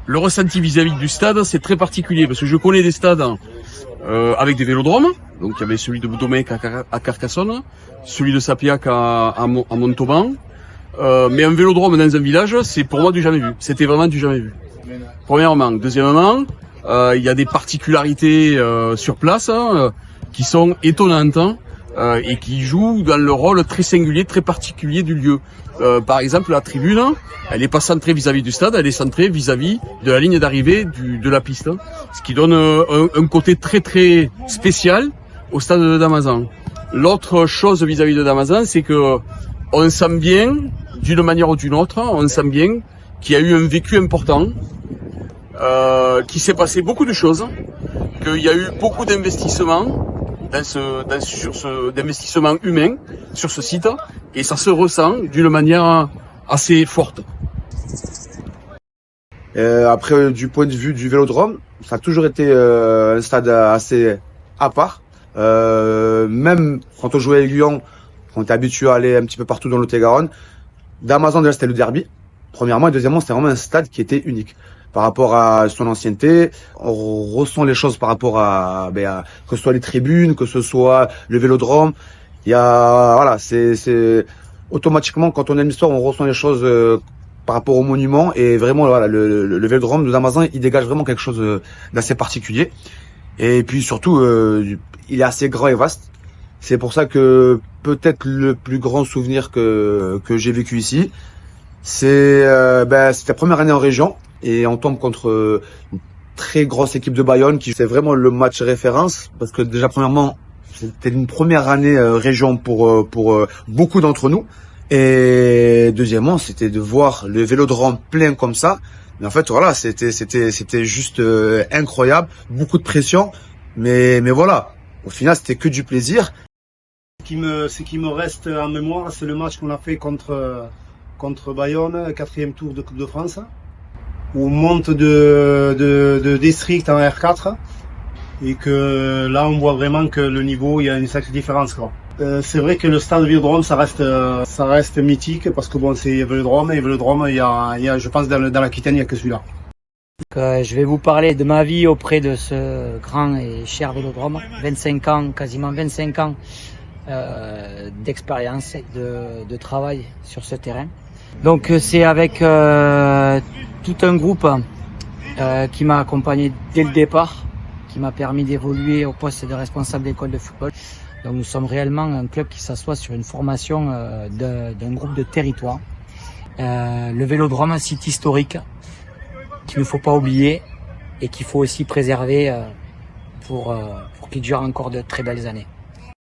le ressenti vis-à-vis du stade, c'est très particulier parce que je connais des stades avec des vélodromes. Donc il y avait celui de Boutomec à Carcassonne, celui de Sapiac à Montauban. Mais un vélodrome dans un village, c'est pour moi du jamais vu. C'était vraiment du jamais vu. Premièrement. Deuxièmement, il y a des particularités sur place qui sont étonnantes et qui jouent dans le rôle très singulier, très particulier du lieu. Par exemple, la tribune, elle n'est pas centrée vis-à-vis du stade, elle est centrée vis-à-vis de la ligne d'arrivée de la piste. Ce qui donne un côté très très spécial au stade de Damazan. L'autre chose vis-à-vis de Damazan, c'est que on sent bien, d'une manière ou d'une autre, on sent bien qu'il y a eu un vécu important, qu'il s'est passé beaucoup de choses, qu'il y a eu beaucoup d'investissements d'investissement humain sur ce site, et ça se ressent d'une manière assez forte. Après, du point de vue du Vélodrome, ça a toujours été un stade assez à part. Même quand on jouait avec Lyon, on était habitué à aller un petit peu partout dans Lot-et-Garonne. Damazan, déjà, c'était le derby, premièrement, et deuxièmement, c'était vraiment un stade qui était unique. Par rapport à son ancienneté, on ressent les choses par rapport à que ce soit les tribunes, que ce soit le Vélodrome. Il y a, voilà, c'est automatiquement, quand on aime l'histoire, on ressent les choses par rapport au monument, et vraiment, voilà, le Vélodrome de Damazan, il dégage vraiment quelque chose d'assez particulier. Et puis surtout, il est assez grand et vaste. C'est pour ça que peut-être le plus grand souvenir que j'ai vécu ici, c'est la première année en région, et on tombe contre une très grosse équipe de Bayonne qui c'est vraiment le match référence, parce que déjà premièrement c'était une première année région pour beaucoup d'entre nous, et deuxièmement c'était de voir le Vélodrome plein comme ça. Mais en fait voilà, c'était juste incroyable, beaucoup de pression, mais voilà, au final c'était que du plaisir. Ce qui me reste en mémoire, c'est le match qu'on a fait contre Bayonne, 4e tour de Coupe de France, où on monte de district en R4, et que là on voit vraiment que le niveau, il y a une sacrée différence, quoi. C'est vrai que le stade Vélodrome, ça reste mythique, parce que bon, c'est Vélodrome, et Vélodrome, il y a, je pense, dans l'Aquitaine, il n'y a que celui-là. Je vais vous parler de ma vie auprès de ce grand et cher Vélodrome. 25 ans, quasiment 25 ans d'expérience, de travail sur ce terrain. Donc c'est avec tout un groupe qui m'a accompagné dès le départ, qui m'a permis d'évoluer au poste de responsable d'école de football. Donc nous sommes réellement un club qui s'assoit sur une formation d'un groupe de territoire. Le Vélodrome, un site historique qu'il ne faut pas oublier et qu'il faut aussi préserver pour qu'il dure encore de très belles années.